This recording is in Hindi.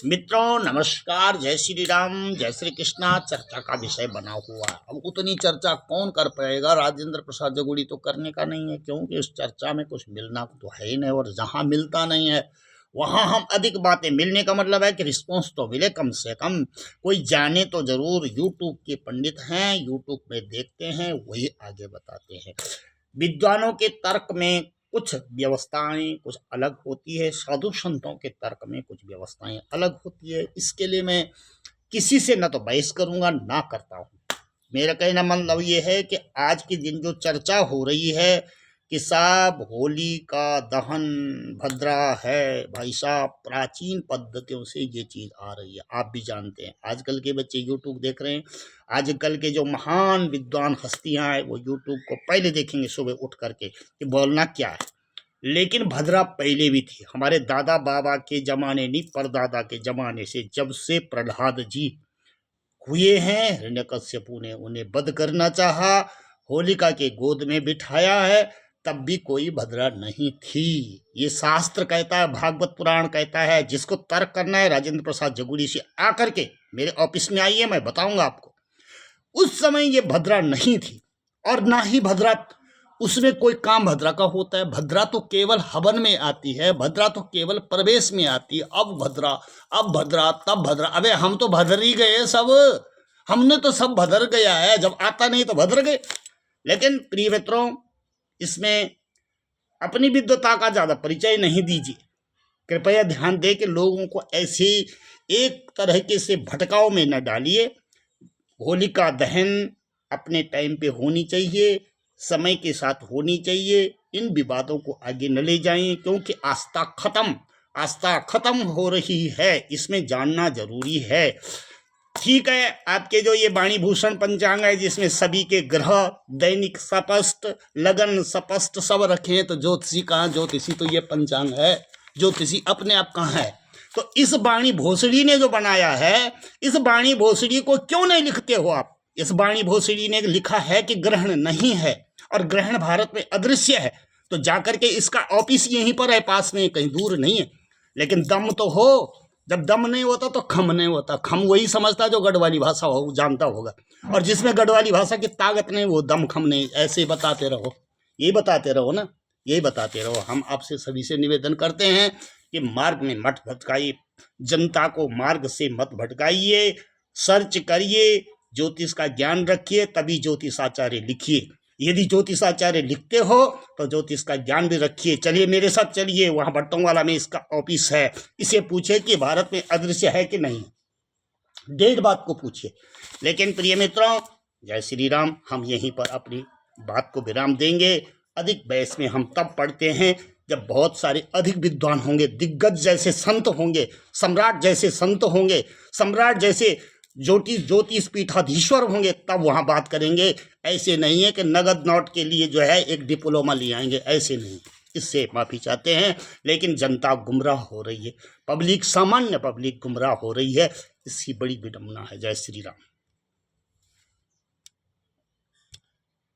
मित्रों नमस्कार, जय श्री राम, जय श्री कृष्णा। चर्चा का विषय बना हुआ है। अब उतनी चर्चा कौन कर पाएगा? राजेंद्र प्रसाद जगुड़ी तो करने का नहीं है, क्योंकि उस चर्चा में कुछ मिलना तो है ही नहीं, और जहां मिलता नहीं है वहां हम अधिक बातें। मिलने का मतलब है कि रिस्पॉन्स तो मिले कम से कम, कोई जाने तो जरूर। यूट्यूब के पंडित हैं, यूट्यूब में देखते हैं, वही आगे बताते हैं। विद्वानों के तर्क में कुछ व्यवस्थाएं कुछ अलग होती है, साधु संतों के तर्क में कुछ व्यवस्थाएं अलग होती है। इसके लिए मैं किसी से न तो बहस करूंगा ना करता हूं। मेरा कहना मतलब ये है कि आज के दिन जो चर्चा हो रही है कि साहब होली का दहन भद्रा है, भाई साहब प्राचीन पद्धतियों से ये चीज आ रही है। आप भी जानते हैं, आजकल के बच्चे यूट्यूब देख रहे हैं। आजकल के जो महान विद्वान हस्तियां हैं वो यूट्यूब को पहले देखेंगे सुबह उठ करके कि बोलना क्या है। लेकिन भद्रा पहले भी थी, हमारे दादा बाबा के जमाने नहीं, परदादा के जमाने से। जब से प्रहलाद जी हुए हैं, हिरण्यकश्यपु ने उन्हें वध करना चाहा, होलिका के गोद में बिठाया है, तब भी कोई भद्रा नहीं थी। ये शास्त्र कहता है, भागवत पुराण कहता है। जिसको तर्क करना है राजेंद्र प्रसाद जगुड़ी से आकर के मेरे ऑफिस में आइए, मैं बताऊंगा आपको। उस समय ये भद्रा नहीं थी, और ना ही भद्रा उसमें कोई काम भद्रा का होता है। भद्रा तो केवल हवन में आती है, भद्रा तो केवल प्रवेश में आती है। अब भद्रा, अब भद्रा, तब भद्रा। अबे हम तो भद्र ही गए सब, हमने तो सब भद्र गया है। जब आता नहीं तो भद्र गए। लेकिन प्रिय मित्रों, इसमें अपनी विद्वता का ज्यादा परिचय नहीं दीजिए। कृपया ध्यान दे कि लोगों को ऐसे एक तरीके से भटकाव में न डालिए। होलिका दहन अपने टाइम पे होनी चाहिए, समय के साथ होनी चाहिए। इन विवादों को आगे न ले जाएं, क्योंकि आस्था खत्म हो रही है। इसमें जानना जरूरी है। ठीक है, आपके जो ये वाणी भूषण पंचांग है, जिसमें सभी के ग्रह दैनिक स्पष्ट, लगन स्पष्ट सब रखे हैं, तो ज्योतिषी कहाँ? ज्योतिषी तो ये पंचांग है, ज्योतिषी अपने आप कहाँ है? तो इस वाणी भोसड़ी ने जो बनाया है, इस वाणी भोसड़ी को क्यों नहीं लिखते हो आप? इस वाणी भोसड़ी ने लिखा है कि ग्रहण नहीं है, और ग्रहण भारत में अदृश्य है। तो जाकर के इसका ऑफिस यहीं पर है, पास में, कहीं दूर नहीं है। लेकिन दम तो हो। जब दम नहीं होता तो खम नहीं होता। खम वही समझता जो गढ़वाली भाषा हो जानता होगा, और जिसमें गढ़वाली भाषा की ताकत नहीं वो दम खम नहीं। ऐसे बताते रहो, यही बताते रहो ना, यही बताते रहो। हम आपसे सभी से निवेदन करते हैं कि मार्ग में मत भटकाइए, जनता को मार्ग से मत भटकाइए। सर्च करिए, ज्योतिष का ज्ञान रखिए, तभी ज्योतिषाचार्य लिखिए। यदि ज्योतिषाचार्य लिखते हो तो ज्योतिष का ज्ञान भी रखिए। चलिए मेरे साथ, चलिए वहां बट्टोंवाला में इसका ऑफिस है। इसे पूछे कि भारत में अदृश्य है कि नहीं, डेढ़ बात को पूछिए। लेकिन प्रिय मित्रों, जय श्री राम, हम यहीं पर अपनी बात को विराम देंगे। अधिक बहस में हम तब पढ़ते हैं जब बहुत सारे अधिक विद्वान होंगे, दिग्गज जैसे संत होंगे, सम्राट जैसे संत होंगे, सम्राट जैसे ज्योतिष पीठाधीश्वर होंगे, तब वहां बात करेंगे। ऐसे नहीं है कि नगद नोट के लिए जो है एक डिप्लोमा ले आएंगे, ऐसे नहीं। इससे माफी चाहते हैं। लेकिन जनता गुमराह हो रही है, पब्लिक, सामान्य पब्लिक गुमराह हो रही है। इसकी बड़ी विडंबना है। जय श्री राम।